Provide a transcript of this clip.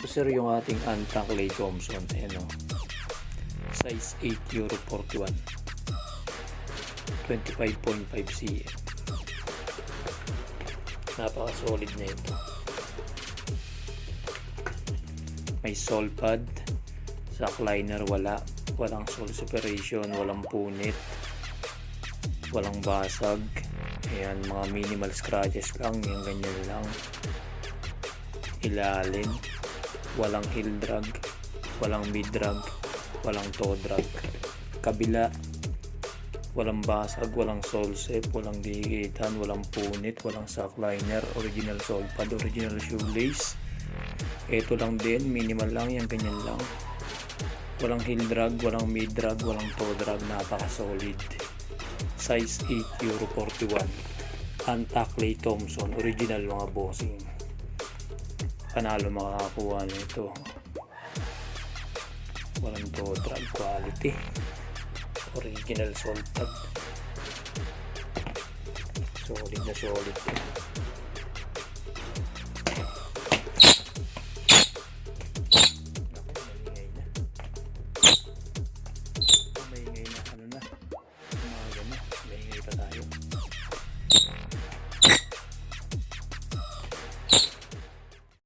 Ito sir yung ating Anta Clay Thompson. Ayan o. Size 8 Euro 41. 25.5 cm. Napaka solid na ito. May sole pad. Sack liner wala. Walang sole separation. Walang punit. Walang basag. Ayan, mga minimal scratches lang. Yung ganyan lang. Ilalim. Walang heel drag. Walang mid drag. Walang toe drag. Kabila. Walang basag, walang sole set, walang dihigitan, walang punit, walang sack liner, original sole pad, original shoelace. Ito lang din, minimal lang, yung ganyan lang. Walang heel drag, walang mid drag, walang toe drag, napaka solid. Size 8 Euro 41. Anta Clay Thompson, original mga bossing. Panalo makakakuha nito. Walang toe drag, quality. Original sole pad. Solid na solid.